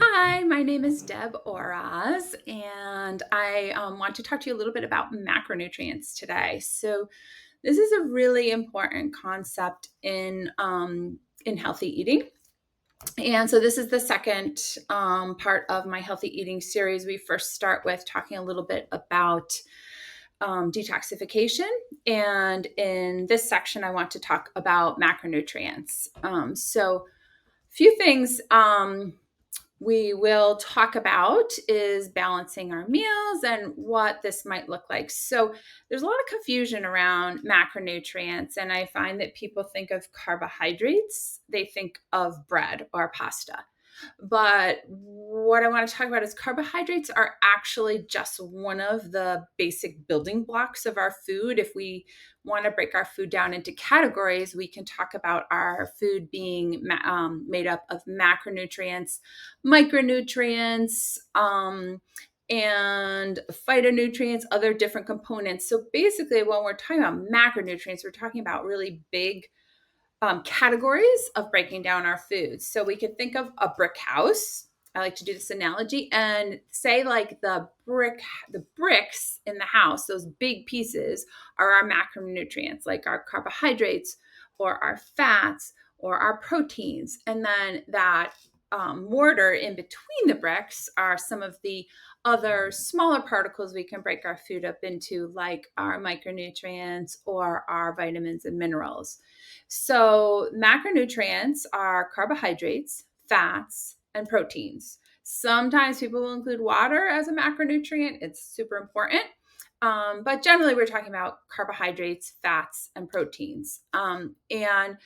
Hi, my name is Deb Oraz, and I want to talk to you a little bit about macronutrients today. So, this is a really important concept in healthy eating, and so this is the second part of my healthy eating series. We first start with talking a little bit about detoxification, and in this section, I want to talk about macronutrients. Few things we will talk about is balancing our meals and what this might look like. So, there's a lot of confusion around macronutrients, and I find that people think of carbohydrates, they think of bread or pasta. But what I want to talk about is carbohydrates are actually just one of the basic building blocks of our food. If we want to break our food down into categories, we can talk about our food being made up of macronutrients, micronutrients, and phytonutrients, other different components. So basically, when we're talking about macronutrients, we're talking about really big categories of breaking down our foods. So we could think of a brick house. I like to do this analogy and say like the bricks in the house, those big pieces are our macronutrients, like our carbohydrates or our fats or our proteins. And then that mortar in between the bricks are some of the other smaller particles we can break our food up into, like our micronutrients or our vitamins and minerals. So, macronutrients are carbohydrates, fats, and proteins. Sometimes people will include water as a macronutrient, it's super important. But generally, we're talking about carbohydrates, fats, and proteins. And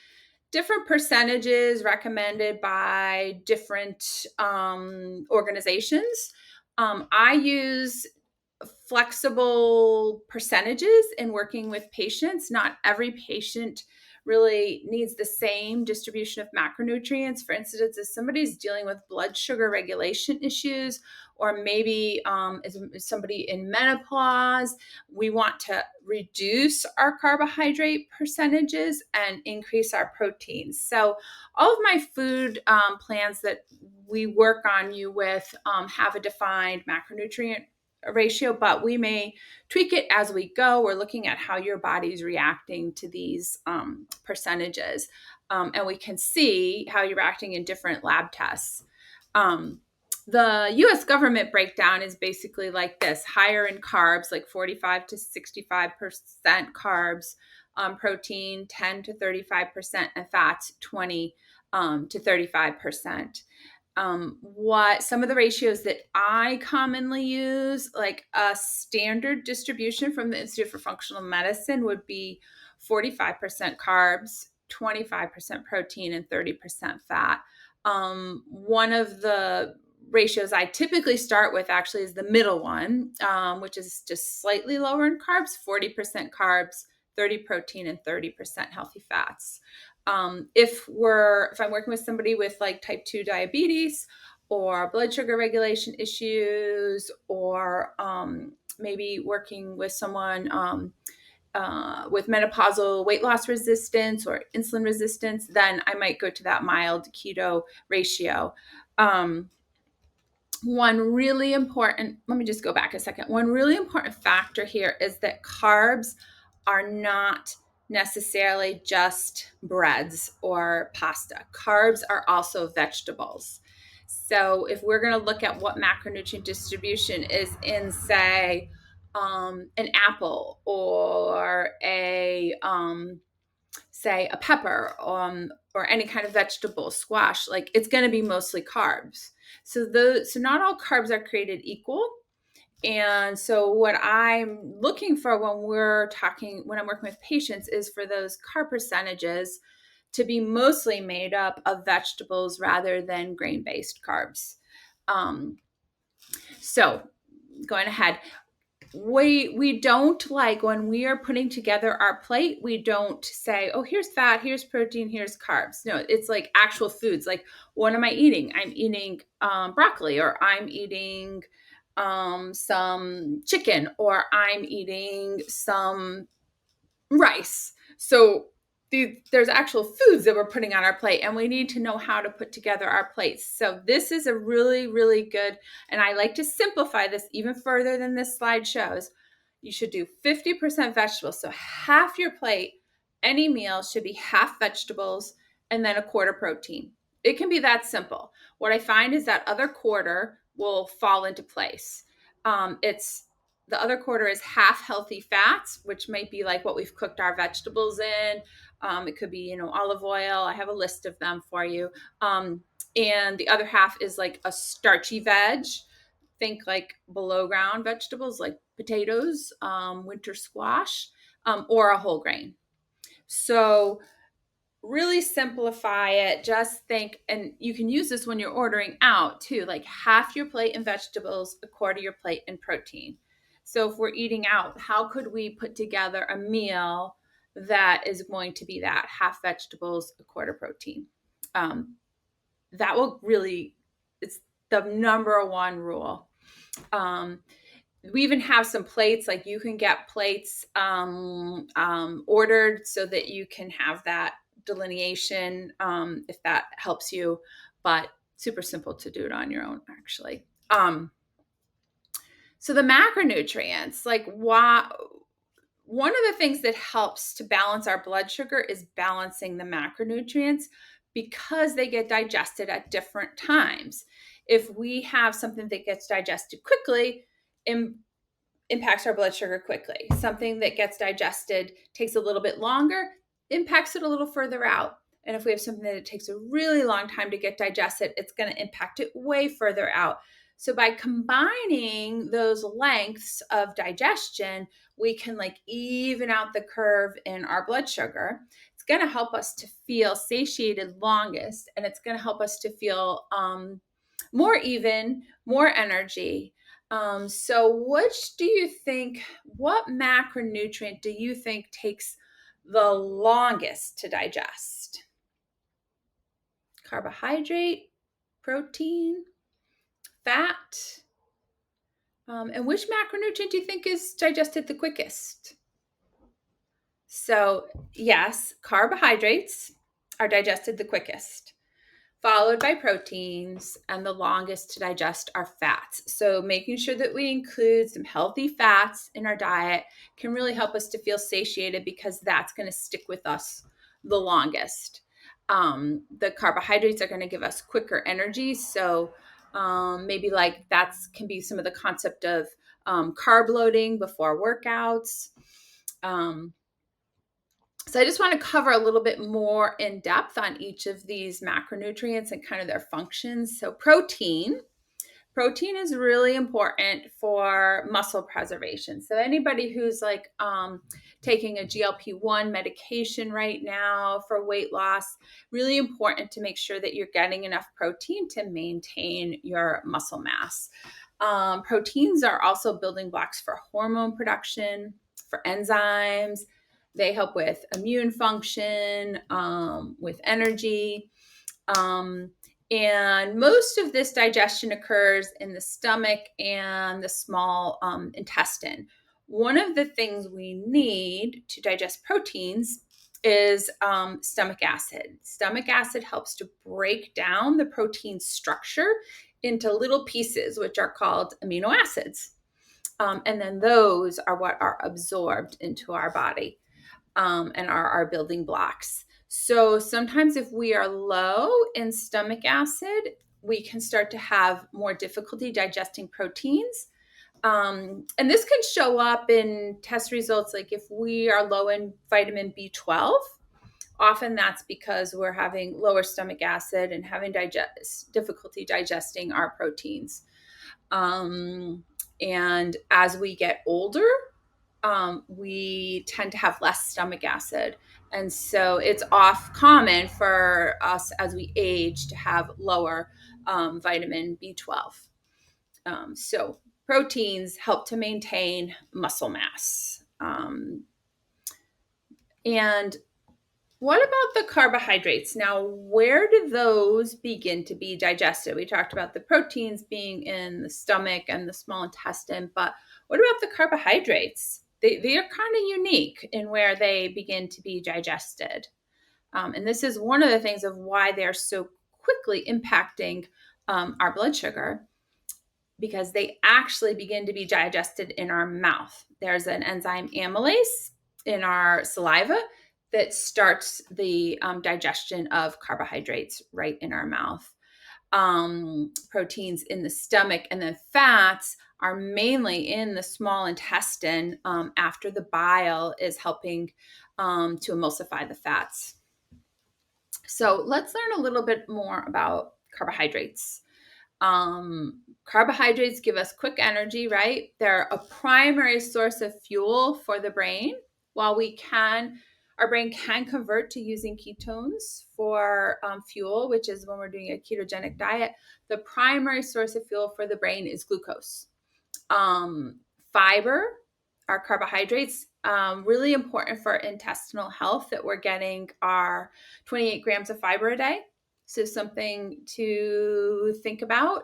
different percentages recommended by different organizations. I use flexible percentages in working with patients. Not every patient really needs the same distribution of macronutrients. For instance, if somebody's dealing with blood sugar regulation issues, or maybe is somebody in menopause, we want to reduce our carbohydrate percentages and increase our proteins. So, all of my food plans that we work on you with have a defined macronutrient ratio, but we may tweak it as we go. We're looking at how your body's reacting to these percentages, and we can see how you're acting in different lab tests. The US government breakdown is basically like this: higher in carbs, like 45 to 65% carbs, protein 10 to 35%, and fats 20 to 35%. What some of the ratios that I commonly use, like a standard distribution from the Institute for Functional Medicine, would be 45% carbs, 25% protein, and 30% fat. One of the ratios I typically start with actually is the middle one, which is just slightly lower in carbs: 40% carbs, 30 protein, and 30% healthy fats. If I'm working with somebody with like type 2 diabetes or blood sugar regulation issues, or maybe working with someone with menopausal weight loss resistance or insulin resistance, then I might go to that mild keto ratio. Um, let me just go back a second. One really important factor here is that carbs are not necessarily just breads or pasta. Carbs are also vegetables. So if we're going to look at what macronutrient distribution is in, say, an apple or say a pepper, or any kind of vegetable, squash, like it's going to be mostly carbs. So not all carbs are created equal. And so what I'm looking for when I'm working with patients is for those carb percentages to be mostly made up of vegetables rather than grain-based carbs. Um, so going ahead, we don't, like, when we are putting together our plate, we don't say, oh, here's fat, here's protein, here's carbs. No, it's like actual foods. Like, what am I eating? I'm eating broccoli, or I'm eating some chicken, or I'm eating some rice. So there's actual foods that we're putting on our plate, and we need to know how to put together our plates. So this is a really, really good, and I like to simplify this even further than this slide shows. You should do 50% vegetables. So half your plate, any meal should be half vegetables and then a quarter protein. It can be that simple. What I find is that other quarter will fall into place. It's the other quarter is half healthy fats, which might be like what we've cooked our vegetables in. It could be, olive oil. I have a list of them for you. And the other half is like a starchy veg. Think like below ground vegetables like potatoes, winter squash, or a whole grain. So really simplify it. Just think, and you can use this when you're ordering out too, like half your plate in vegetables, a quarter your plate in protein. So if we're eating out, how could we put together a meal that is going to be that half vegetables, a quarter protein? That will really, it's the number one rule. We even have some plates, like you can get plates ordered so that you can have that delineation if that helps you, but super simple to do it on your own, actually. So the macronutrients, one of the things that helps to balance our blood sugar is balancing the macronutrients because they get digested at different times. If we have something that gets digested quickly, impacts our blood sugar quickly. Something that gets digested takes a little bit longer, impacts it a little further out. And if we have something that takes a really long time to get digested, it's going to impact it way further out. So by combining those lengths of digestion, we can even out the curve in our blood sugar. It's going to help us to feel satiated longest, and it's going to help us to feel more even, more energy. So what macronutrient do you think takes the longest to digest? Carbohydrate, protein, fat? And which macronutrient do you think is digested the quickest? So yes, carbohydrates are digested the quickest, followed by proteins, and the longest to digest are fats. So making sure that we include some healthy fats in our diet can really help us to feel satiated because that's going to stick with us the longest. The carbohydrates are going to give us quicker energy. So maybe can be some of the concept of carb loading before workouts. So I just want to cover a little bit more in depth on each of these macronutrients and kind of their functions. So protein is really important for muscle preservation. So anybody who's taking a GLP-1 medication right now for weight loss, really important to make sure that you're getting enough protein to maintain your muscle mass. Proteins are also building blocks for hormone production, for enzymes. They help with immune function, with energy. And most of this digestion occurs in the stomach and the small intestine. One of the things we need to digest proteins is stomach acid. Stomach acid helps to break down the protein structure into little pieces, which are called amino acids. And then those are what are absorbed into our body. And are our building blocks. So sometimes if we are low in stomach acid, we can start to have more difficulty digesting proteins. And this can show up in test results, like if we are low in vitamin B12, often that's because we're having lower stomach acid and having difficulty digesting our proteins. And as we get older, we tend to have less stomach acid. And so it's common for us as we age to have lower vitamin B12. So proteins help to maintain muscle mass. And what about the carbohydrates? Now, where do those begin to be digested? We talked about the proteins being in the stomach and the small intestine, but what about the carbohydrates? They are kind of unique in where they begin to be digested. And this is one of the things of why they're so quickly impacting our blood sugar, because they actually begin to be digested in our mouth. There's an enzyme amylase in our saliva that starts the digestion of carbohydrates right in our mouth. Proteins in the stomach, and then fats are mainly in the small intestine after the bile is helping to emulsify the fats. So let's learn a little bit more about carbohydrates. Carbohydrates give us quick energy, right? They're a primary source of fuel for the brain. While our brain can convert to using ketones for fuel, which is when we're doing a ketogenic diet, the primary source of fuel for the brain is glucose. Fiber, our carbohydrates, really important for intestinal health, that we're getting our 28 grams of fiber a day. So something to think about.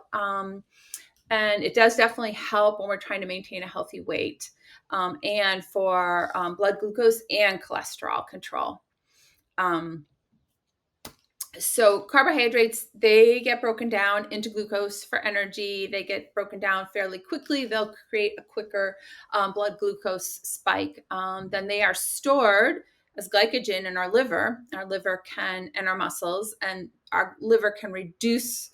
And it does definitely help when we're trying to maintain a healthy weight, and for blood glucose and cholesterol control. So carbohydrates, they get broken down into glucose for energy. They get broken down fairly quickly. They'll create a quicker blood glucose spike. Then they are stored as glycogen in our liver. Our liver can, and our muscles, and our liver can release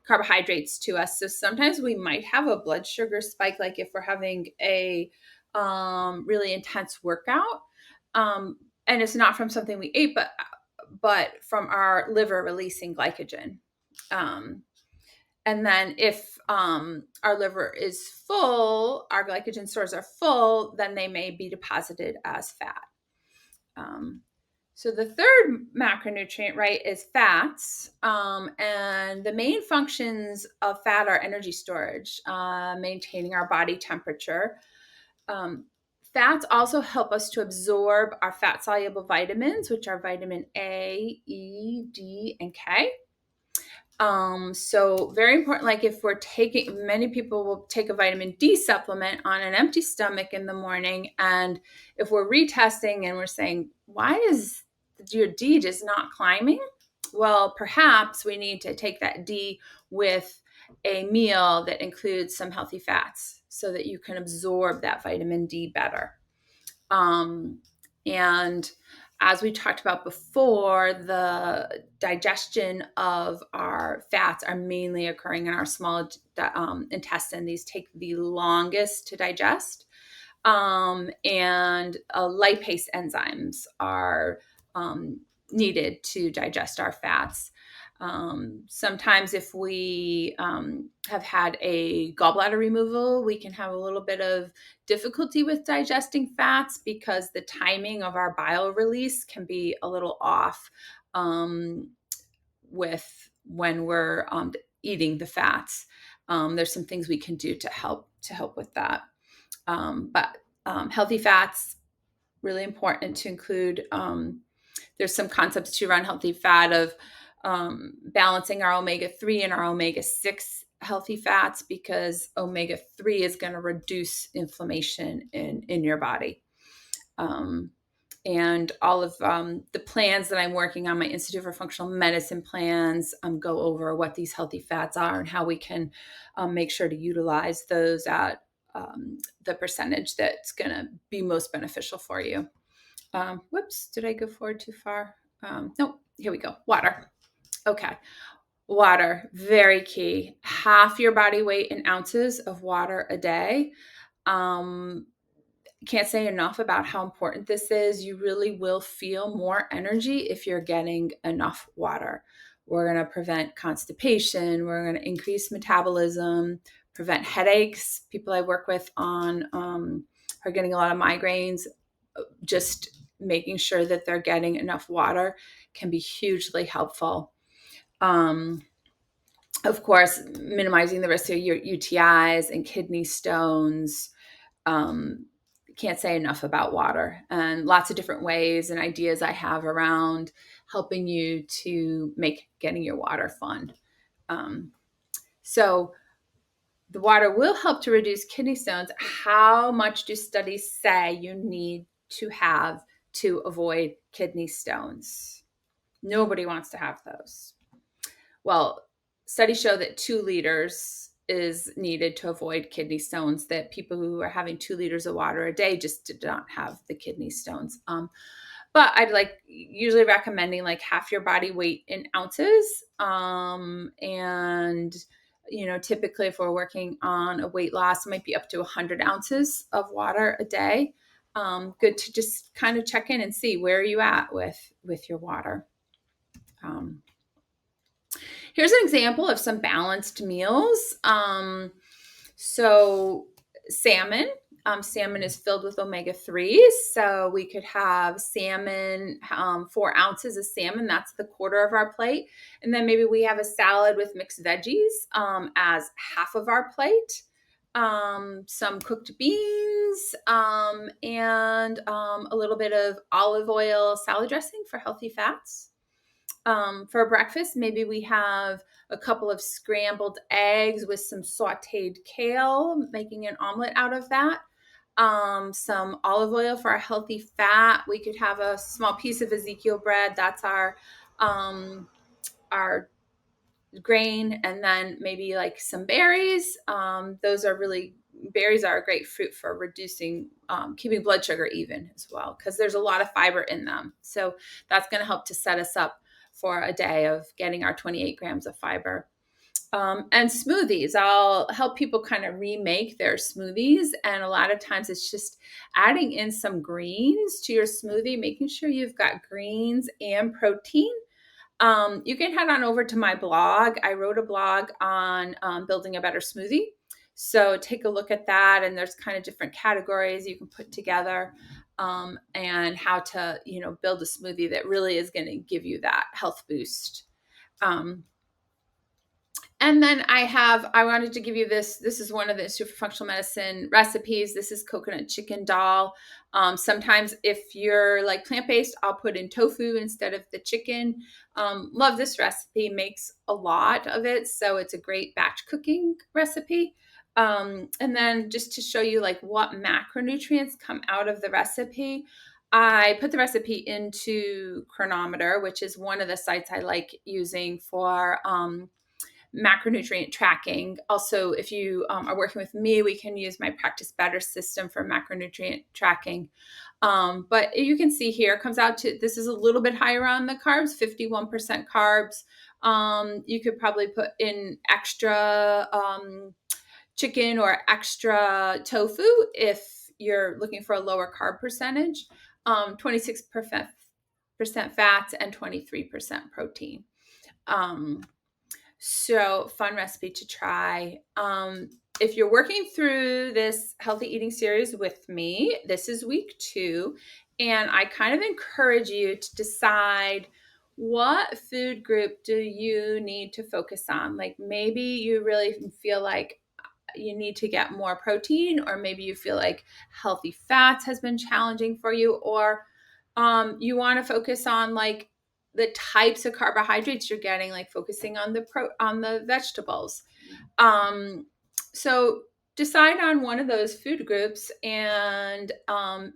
carbohydrates to us. So sometimes we might have a blood sugar spike, like if we're having a really intense workout. And it's not from something we ate, but from our liver releasing glycogen. And then if our liver is full, our glycogen stores are full, then they may be deposited as fat. So the third macronutrient, right, is fats. And the main functions of fat are energy storage, maintaining our body temperature. Fats also help us to absorb our fat-soluble vitamins, which are vitamin A, E, D, and K. So very important, like if we're taking, many people will take a vitamin D supplement on an empty stomach in the morning. And if we're retesting and we're saying, why is your D just not climbing? Well, perhaps we need to take that D with a meal that includes some healthy fats so that you can absorb that vitamin D better. And as we talked about before, the digestion of our fats are mainly occurring in our small intestine. These take the longest to digest. And lipase enzymes are needed to digest our fats. Sometimes if we have had a gallbladder removal, we can have a little bit of difficulty with digesting fats because the timing of our bile release can be a little off with when we're eating the fats. There's some things we can do to help with that. But healthy fats, really important to include. There's some concepts too around healthy fat of balancing our omega-3 and our omega-6 healthy fats, because omega-3 is going to reduce inflammation in your body. And all of the plans that I'm working on, my Institute for Functional Medicine plans, go over what these healthy fats are and how we can make sure to utilize those at the percentage that's going to be most beneficial for you. Whoops, did I go forward too far? No, here we go. Water. Okay. Water, very key. Half your body weight in ounces of water a day. Can't say enough about how important this is. You really will feel more energy if you're getting enough water. We're going to prevent constipation. We're going to increase metabolism, prevent headaches. People I work with on are getting a lot of migraines. Just making sure that they're getting enough water can be hugely helpful. Of course, minimizing the risk of your UTIs and kidney stones. Can't say enough about water, and lots of different ways and ideas I have around helping you to make getting your water fun. So the water will help to reduce kidney stones. How much do studies say you need to have to avoid kidney stones. Nobody wants to have those. Well, studies show that 2 liters is needed to avoid kidney stones, that people who are having 2 liters of water a day just did not have the kidney stones. But I'd like usually recommending like half your body weight in ounces. And, typically if we're working on a weight loss, it might be up to 100 ounces of water a day. Good to just kind of check in and see where are you at with your water. Here's an example of some balanced meals. So salmon. Salmon is filled with omega-3s. So we could have salmon, 4 ounces of salmon. That's the quarter of our plate. And then maybe we have a salad with mixed veggies as half of our plate. Some cooked beans, and a little bit of olive oil salad dressing for healthy fats. For breakfast, maybe we have a couple of scrambled eggs with some sauteed kale, making an omelet out of that. Some olive oil for a healthy fat. We could have a small piece of Ezekiel bread. That's our grain, and then maybe like some berries. Berries are a great fruit for reducing, keeping blood sugar even as well, because there's a lot of fiber in them. So that's going to help to set us up for a day of getting our 28 grams of fiber. And smoothies, I'll help people kind of remake their smoothies. And a lot of times it's just adding in some greens to your smoothie, making sure you've got greens and protein. You can head on over to my blog. I wrote a blog on building a better smoothie. So take a look at that. And there's kind of different categories you can put together, and how to, build a smoothie that really is going to give you that health boost. And then I wanted to give you this. This is one of the Institute for Functional Medicine recipes. This is coconut chicken dal. Sometimes if you're like plant-based, I'll put in tofu instead of the chicken. Love this recipe, makes a lot of it. So it's a great batch cooking recipe. And then just to show you like what macronutrients come out of the recipe, I put the recipe into Chronometer, which is one of the sites I like using for macronutrient tracking. Also, if you are working with me, we can use my Practice Better system for macronutrient tracking. But you can see here, it comes out to, this is a little bit higher on the carbs, 51% carbs. You could probably put in extra chicken or extra tofu if you're looking for a lower carb percentage. 26% fats and 23% protein. So fun recipe to try. If you're working through this healthy eating series with me, this is week 2, and I kind of encourage you to decide what food group do you need to focus on. Like maybe you really feel like you need to get more protein, or maybe you feel like healthy fats has been challenging for you, or you want to focus on like the types of carbohydrates you're getting, like focusing on the vegetables. So decide on one of those food groups and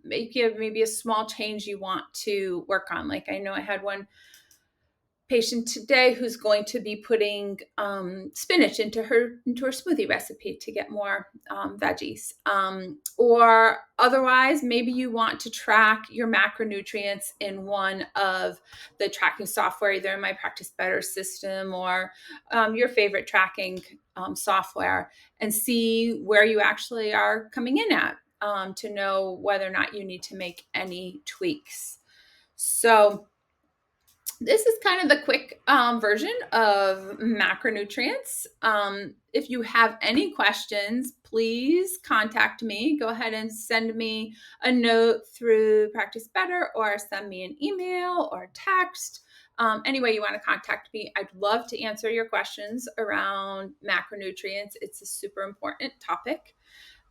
make maybe a small change you want to work on. Like I know I had one patient today who's going to be putting spinach into her smoothie recipe to get more veggies. Or otherwise, maybe you want to track your macronutrients in one of the tracking software, either in my Practice Better system or your favorite tracking software, and see where you actually are coming in at, to know whether or not you need to make any tweaks. So this is kind of the quick version of macronutrients. If you have any questions, please contact me. Go ahead and send me a note through Practice Better, or send me an email or text. Any way you want to contact me, I'd love to answer your questions around macronutrients. It's a super important topic.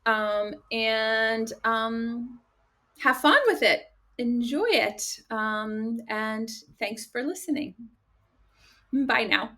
And have fun with it. Enjoy it. And thanks for listening. Bye now.